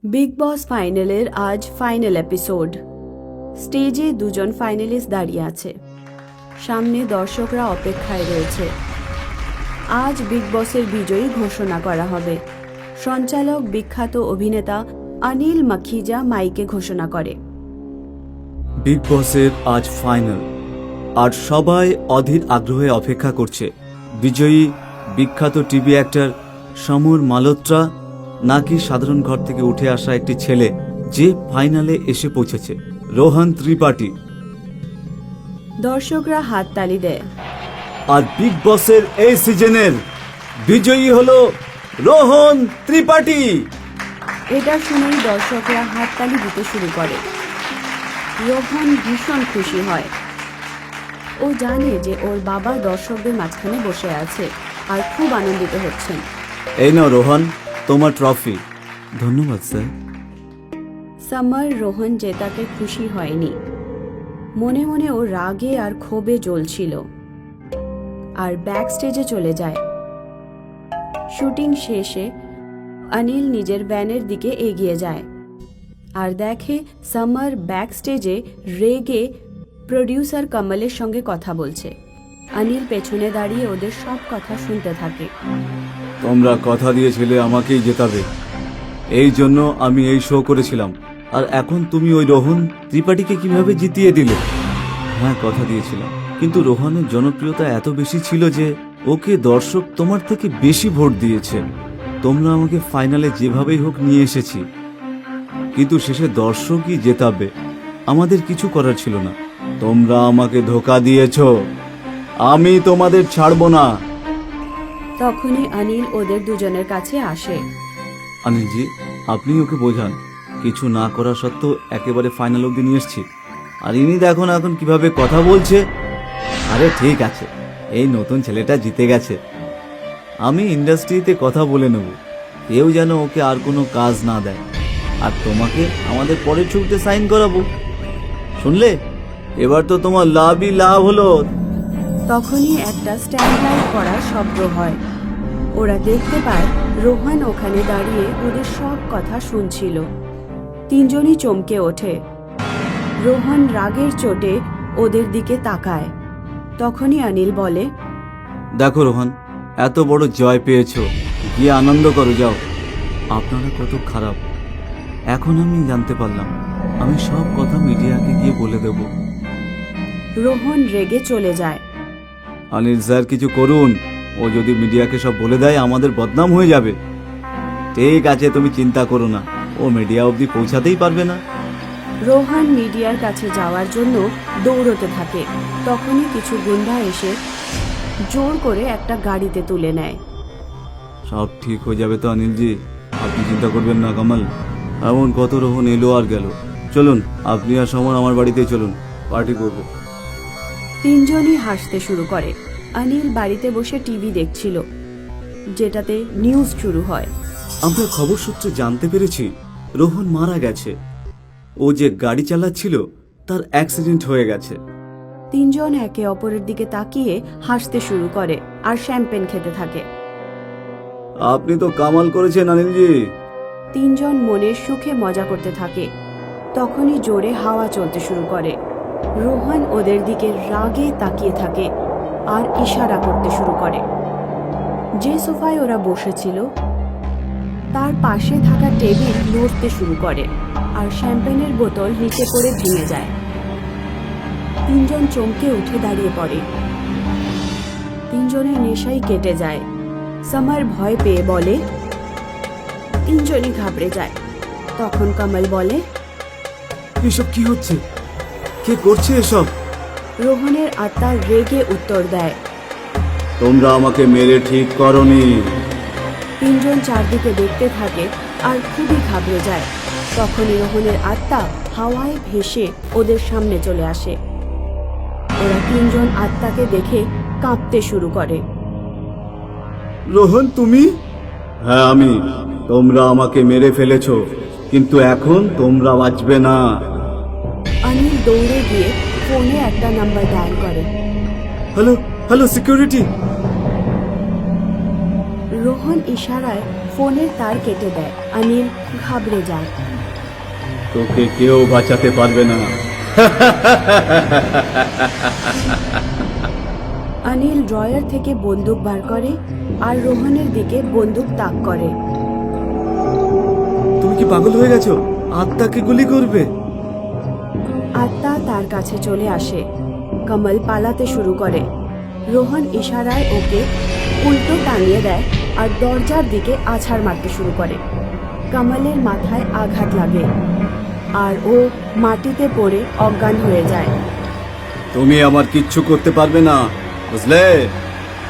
Big বস ফাইনালের আজ final episode. স্টেজে দুজন ফাইনালিস্ট দাঁড়িয়ে আছে, সামনে দর্শকরা অপেক্ষায় রয়েছে। আজ বিগ বসের বিজয়ী ঘোষণা করা হবে। সঞ্চালক বিখ্যাত অভিনেতা অনিল মাখিজা মাইকে ঘোষণা করে, বিগ বসের আজ ফাইনাল, আর সবাই অধীর আগ্রহে অপেক্ষা করছে। বিজয়ী বিখ্যাত টিভি অ্যাক্টর সমর মালহোত্রা, নাকি সাধারণ ঘর থেকে উঠে আসা একটি ছেলে যে ফাইনালে এসে পৌঁছেছে, রোহন ত্রিপাঠী। দর্শকরা হাততালি দেয়। আর বিগ বসের এই সিজনের বিজয়ী হলো রোহন ত্রিপাঠী। এটা শুনেই দর্শকরা হাততালি দিতে শুরু করে। রোহন ভীষণ খুশি হয়। ও জানে যে ওর বাবা দর্শকদের মাঝখানে বসে আছে আর খুব আনন্দিত হচ্ছেন। এই নাও রোহন, তোমার ট্রফি। ধন্যবাদ স্যার। সামার রোহন জেতাকে খুশি হয়নি। মনে মনে ও রাগে আর ক্ষোভে জ্বলছিল আর ব্যাক স্টেজে চলে যায়। শুটিং শেষে অনিল নিজের ভ্যানের দিকে এগিয়ে যায় আর দেখে সামার ব্যাক স্টেজে রেগে প্রডিউসার কমলের সঙ্গে কথা বলছে। অনিল পেছনে দাঁড়িয়ে ওদের সব কথা শুনতে থাকে। তোমরা কথা দিয়েছিলে আমাকেই জেতাবে, এই জন্য আমি এই শো করেছিলাম, আর এখন তুমি ওই রোহন ত্রিপাঠীকে কিভাবে জিতিয়ে দিলে? হ্যাঁ, কথা দিয়েছিলাম, কিন্তু রোহনের জনপ্রিয়তা এত বেশি ছিল যে ওকে দর্শক তোমার থেকে বেশি ভোট দিয়েছে। তোমরা আমাকে ফাইনালে যেভাবেই হোক নিয়ে এসেছি, কিন্তু শেষে দর্শকই জেতাবে, আমাদের কিছু করার ছিল না। তোমরা আমাকে ধোঁকা দিয়েছ, আমি তোমাদের ছাড়বো না। তখনই অনিল ওদের দুজনের কাছে আসে। অনিলজি, আপনি ওকে বোঝান, কিছু না করা সত্ত্বেও একেবারে ফাইনাল অবধি নিয়ে এসছি, আর ইনি দেখুন এখন কিভাবে কথা বলছে। আরে ঠিক আছে, এই নতুন ছেলেটা জিতে গেছে, আমি ইন্ডাস্ট্রিতে কথা বলে নেব, কেউ যেন ওকে আর কোনো কাজ না দেয়, আর তোমাকে আমাদের পরের ছবিতে সাইন করাবো। শুনলে, এবার তো তোমার লাভই লাভ হলো। তখনই একটা স্ট্যান্ড লাইট করার শব্দ হয়। ওরা দেখতে পায় রোহন ওখানে দাঁড়িয়ে ওদের সব কথা শুনছিল। তিনজনই চমকে ওঠে। রোহন রাগের চোটে ওদের দিকে তাকায়। তখনই অনিল বলে, দেখো রোহন, এত বড় জয় পেয়েছো, গিয়ে আনন্দ করো, যাও। আপনারা কত খারাপ এখন আমি জানতে পারলাম, আমি সব কথা মিডিয়াকে গিয়ে বলে দেব। রোহন রেগে চলে যায়। অনিল স্যার, কিছু করুন, ও যদি মিডিয়াকে সব বলে দেয় আমাদের বদনাম হয়ে যাবে। ঠিক আছে, তুমি চিন্তা করো না, ও মিডিয়া অবধি পৌঁছাতেই পারবে না। রোহন মিডিয়ার কাছে যাওয়ার জন্য দৌড়তে থাকে। তখনই কিছু গুন্ডা এসে জোর করে একটা গাড়িতে তুলে নেয়। সব ঠিক হয়ে যাবে তো অনিলজি, আপনি চিন্তা করবেন না। কমল, এমন কত রোহন এলো আর গেল, চলুন আপনি আর সমর আমার বাড়িতে চলুন, পার্টি করব। তিনজনই হাসতে শুরু করে। অনিল বাড়িতে বসে টিভি দেখছিল, যেটাতে নিউজ শুরু হয়। আমরা খবর সূত্রে জানতে পেরেছি রোহন মারা গেছে। ও যে গাড়ি চালাচ্ছিল তার অ্যাক্সিডেন্ট হয়ে গেছে। তিনজন একে অপরের দিকে তাকিয়ে হাসতে শুরু করে আর শ্যাম্পেন খেতে থাকে। আপনি তো কামাল করেছেন অনিলজি। তিনজন মনের সুখে মজা করতে থাকে। তখনই জোরে হাওয়া চলতে শুরু করে। রোহন ওদের দিকে রাগে তাকিয়ে থাকে আর ইশারা করতে শুরু করে। যে সোফায় ওরা বসেছিল তার পাশে থাকা টেবিল নড়তে শুরু করে আর শ্যাম্পেনের বোতল নিচে পড়ে ভেঙে যায়। তিনজন চমকে উঠে দাঁড়িয়ে পড়ে। তিনজনের নেশাই কেটে যায়। সামার ভয় পেয়ে বলে, তিনজনই ঘাবড়ে যায়। তখন কমল বলে, এসব কি হচ্ছে, কে করছে এসব? রোহনের আত্মা রেগে উত্তর দেয়, তোমরা আমাকে মেরে ঠিক করনি। তিনজন চারদিকে দেখতে থাকে আর খুবই ঘাবড়ে যায়। তখনই রোহনের আত্মা হাওয়ায় ভেসে ওদের সামনে চলে আসে। ওরা তিনজন আত্মাকে দেখে কাঁপতে শুরু করে। রোহন, তুমি? হ্যাঁ আমি। তোমরা আমাকে মেরে ফেলেছো, কিন্তু এখন তোমরা বাঁচবে না। অনিল দৌড়ে গিয়ে ফোনে একটা নাম্বার ডায়াল করে। Hello hello, security. Rohan Rohan ইশারায় ফোনের তার কেটে দেয়। অনিল ঘাবড়ে যায়। তোকে কেউ বাঁচাতে পারবে না। অনিল ড্রয়ার থেকে বন্দুক বার করে আর রোহনের দিকে বন্দুক তাক করে। তুমি কি পাগল হয়ে গেছো? আত্মাকে গুলি করবে? আত্মা তার কাছে চলে আসে। কমল পালাতে শুরু করে। রোহন ইশারায় ওকে উল্টো টানিয়ে দেয় আর দরজার দিকে আছাড় মারতে শুরু করে। কমলের মাথায় আঘাত লাগে আর ও মাটিতে পড়ে অজ্ঞান হয়ে যায়। তুমি আমার কিচ্ছু করতে পারবে না, বুঝলে?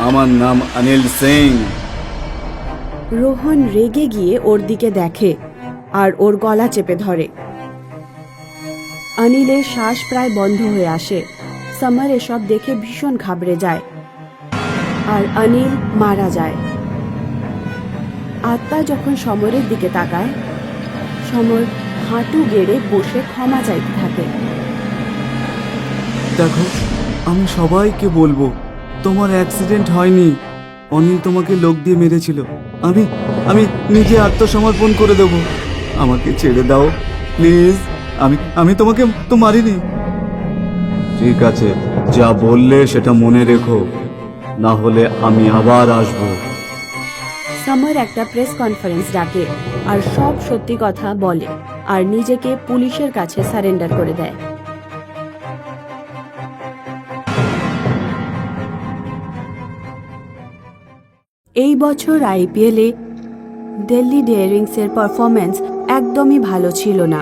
আমার নাম অনিল সিং। রোহন রেগে গিয়ে ওর দিকে দেখে আর ওর গলা চেপে ধরে। অনিলের শ্বাস প্রায় বন্ধ হয়ে আসে। সমর এসব দেখে ভীষণ ঘাবড়ে যায় আর অনিল মারা যায়। আত্মা যখন সমরের দিকে তাকায়, সমর হাঁটু গেড়ে বসে ক্ষমা চাইতে থাকে। দেখো, আমি সবাইকে বলবো তোমার অ্যাক্সিডেন্ট হয়নি। অনিল তোমাকে লোক দিয়ে মেরেছিল। আমি আমি নিজে আত্মসমর্পণ করে দেব। আমাকে ছেড়ে দাও প্লিজ। আমি তোমাকে তো মারিনি। ঠিক আছে, যা বললে সেটা মনে রেখো, না হলে আমি আবার আসবো। সমর একটা প্রেস কনফারেন্স ডাকে আর সব সত্যি কথা বলে আর নিজেকে পুলিশের কাছে সারেন্ডার করে দেয়। এই বছর আইপিএলে দিল্লি ডেয়ারিংসের পারফরমেন্স একদমই ভালো ছিল না।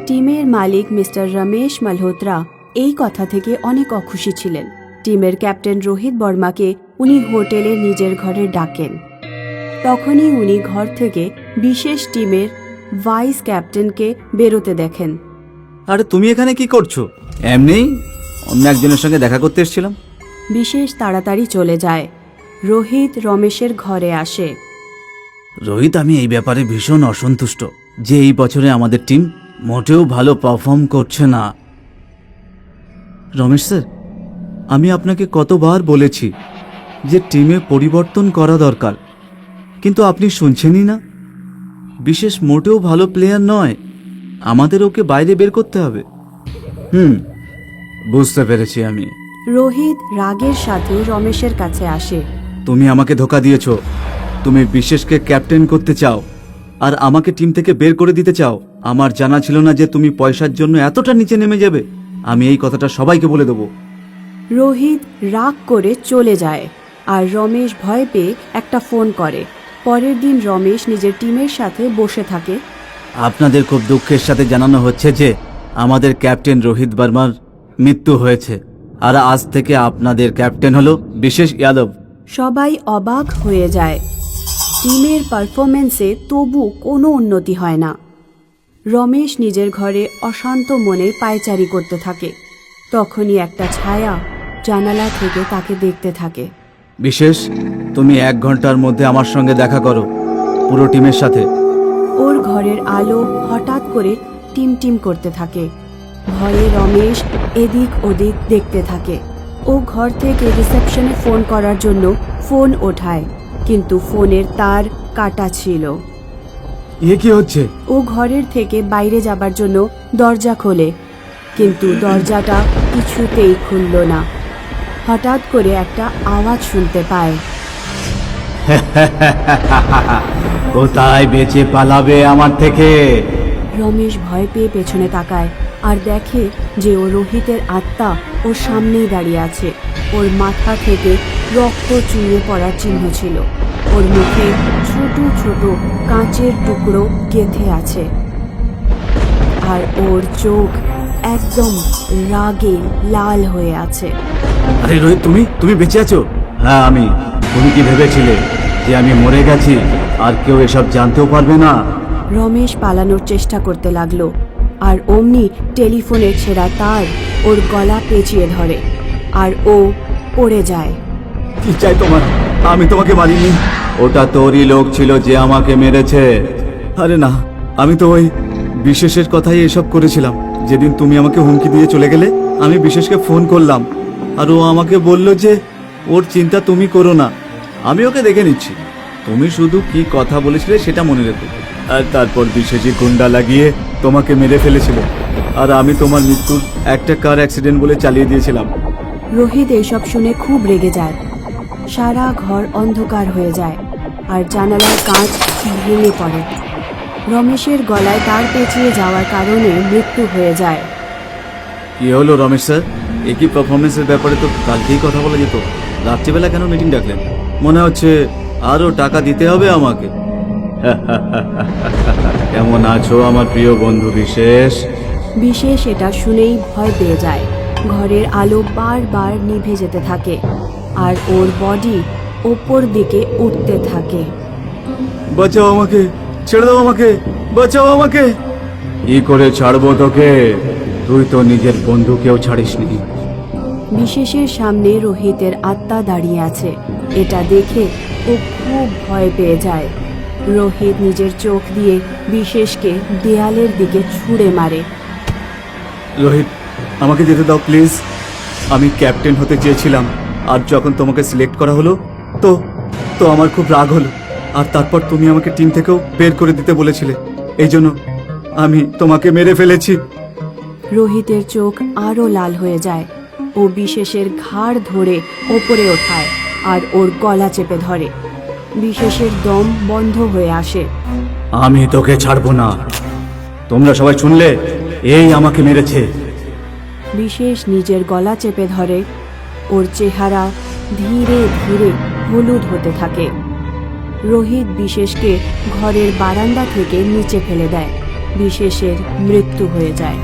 টিমের মালিক মিস্টার রমেশ মালহোত্রা এই কথা থেকে অনেক অখুশি ছিলেন। টিমের ক্যাপ্টেন রোহিত বর্মাকে উনি হোটেলে নিজের ঘরে ডাকেন। তখনই উনি ঘর থেকে বিশেষ টিমের ভাইস ক্যাপ্টেনকে বেরোতে দেখেন। আরে তুমি এখানে কি করছো? এমনি অন্য একজনের সঙ্গে দেখা করতে এসেছিলাম। বিশেষ তাড়াতাড়ি চলে যায়। রোহিত রমেশের ঘরে আসে। রোহিত, আমি এই ব্যাপারে ভীষণ অসন্তুষ্ট যে এই বছরে আমাদের টিম মোটেও ভালো পারফর্ম করছে না। রমেশ স্যার, আমি আপনাকে কতবার বলেছি যে টিমে পরিবর্তন করা দরকার, কিন্তু আপনি শুনছেনই না। বিশেষ মোটেও ভালো প্লেয়ার নয়, আমাদের ওকে বাইরে বের করতে হবে। বুঝতে পেরেছি আমি। রোহিত রাগের সাথে রমেশের কাছে আসে। তুমি আমাকে ধোকা দিয়েছো। তুমি বিশেষকে ক্যাপ্টেন করতে চাও আর আমাকে টিম থেকে বের করে দিতে চাও। আমার জানা ছিল না যে তুমি পয়সার জন্য এতটা নিচে নেমে যাবে। আমি এই কথাটা সবাইকে বলে দেবো। রোহিত রাগ করে চলে যায় আর রমেশ ভয় পেয়ে একটা ফোন করে। পরের দিন রমেশ নিজের টিমের সাথে বসে থাকে। আপনাদের খুব দুঃখের সাথে জানানো হচ্ছে যে আমাদের ক্যাপ্টেন রোহিত বর্মার মৃত্যু হয়েছে আর আজ থেকে আপনাদের ক্যাপ্টেন হলো বিশেষ যাদব। সবাই অবাক হয়ে যায়। টিমের পারফরমেন্সে তবু কোনো উন্নতি হয় না। রমেশ নিজের ঘরে অশান্ত মনে পায়চারি করতে থাকে। তখনই একটা ছায়া জানালা থেকে তাকে দেখতে থাকে। বিশেষ, তুমি 1 ঘন্টার মধ্যে আমার সঙ্গে দেখা করো, পুরো টিমের সাথে। ওর ঘরের আলো হঠাৎ করে টিমটিম করতে থাকে। ভয়ে রমেশ এদিক ওদিক দেখতে থাকে। ও ঘর থেকে রিসেপশনে ফোন করার জন্য ফোন ওঠায়, কিন্তু ফোনের তার কাটা ছিল। এ কি হচ্ছে? ও ঘরের থেকে বাইরে যাবার জন্য দরজা খোলে, কিন্তু দরজাটা কিছুতেই খুলল না। হঠাৎ করে একটা আওয়াজ শুনতে পায়। কোথায় বেঁচে পালাবে আমার থেকে? রমেশ ভয় পেয়ে পেছনে তাকায় আর দেখে যে ও রোহিতের আত্মা ওর সামনেই দাঁড়িয়ে আছে। ওর মাথা থেকে রক্ত চুইয়ে পড়ার চিহ্ন ছিল। ওর মুখে ছোট ছোট কাঁচের টুকরো গেঁথে আছে আর ওর চোখ একদম রাগে লাল হয়ে আছে। আরে রোহিত, তুমি বেঁচে আছো? হ্যাঁ, আমি। তুমি কি ভেবেছিলে যে আমি মরে গেছি আর কেউ এসব জানতেও পারবে না? রমেশ পালানোর চেষ্টা করতে লাগলো আর অমনি টেলিফোনের ছেঁড়া তার ওর গলা পেঁচিয়ে ধরে আর ও পড়ে যায়। কি চাই তোমার? আমি তোমাকে মারিনি। ওটা তোরই লোক ছিল যে আমাকে মেরেছে। আরে না, আমি তো ওই বিশেষের কথাই এসব করেছিলাম। যেদিন তুমি আমাকে হুমকি দিয়ে চলে গেলে, আমি বিশেষকে ফোন করলাম আর ও আমাকে বলল যে ওর চিন্তা তুমি করো না, আমি ওকে দেখে নিচ্ছি। তুমি শুধু কি কথা বলেছিলে সেটা মনে রেখো। আর তারপর বিশেষই গুন্ডা লাগিয়ে তোমাকে মেরে ফেলেছিল, আর আমি তোমার মৃত্যুর একটা কার অ্যাক্সিডেন্ট বলে চালিয়ে দিয়েছিলাম। রোহিত এসব শুনে খুব রেগে যায়। সারা ঘর অন্ধকার হয়ে যায় আর জানালার কাঁচ ভেঙে পড়ে। রমেশের গলায় তার পেঁচিয়ে যাওয়ার কারণে মৃত্যু হয়ে যায়। কি হলো রমেশ স্যার? একই পারফরমেন্সের ব্যাপারে তো কালকেই কথা বলা যেত, রাত্রিবেলা কেন মিটিং ডাকলেন? মনে হচ্ছে আরো টাকা দিতে হবে আমাকে। কেমন আছো আমার প্রিয় বন্ধু বিশেষ? বিশেষ এটা শুনেই ভয় পেয়ে যায়। ঘরের আলো বারবার নিভে যেতে থাকে আর ওর বডি ওপর দিকে উঠতে থাকে। বাঁচাও আমাকে, ছেড়ে দাও আমাকে, বাঁচাও আমাকে। কি করে ছাড়বো তোকে? তুই তো নিজের বন্ধুকেও ছাড়িসনি। বিশেষের সামনে রোহিতের আত্মা দাঁড়িয়ে আছে। এটা দেখে ও খুব ভয় পেয়ে যায়। রোহিত নিজের চোখ দিয়ে বিশেষকে দেয়ালের দিকে ছুঁড়ে মারে। রোহিত, আমাকে যেতে দাও প্লিজ। আমি ক্যাপ্টেন হতে চেয়েছিলাম, আর যখন তোমাকে সিলেক্ট করা হলো তো তো আমার খুব রাগ হলো। আর তারপর তুমি আমাকে টিম থেকেও বের করে দিতে বলেছিলে, এই জন্য আমি তোমাকে মেরে ফেলেছি। রোহিতের চোখ আরো লাল হয়ে যায়। ও বিশেষের ঘাড় ধরে ওপরে ওঠায় আর ওর গলা চেপে ধরে। বিশেষের দম বন্ধ হয়ে আসে। আমি তোকে ছাড়বো না। তোমরা সবাই শুনলে, এই আমাকে মেরেছে। বিশেষ নিজের গলা চেপে ধরে। ওর চেহারা ধীরে ধীরে হলুদ হতে থাকে। রোহিত বিশেষকে ঘরের বারান্দা থেকে নিচে ফেলে দেয়। বিশেষের মৃত্যু হয়ে যায়।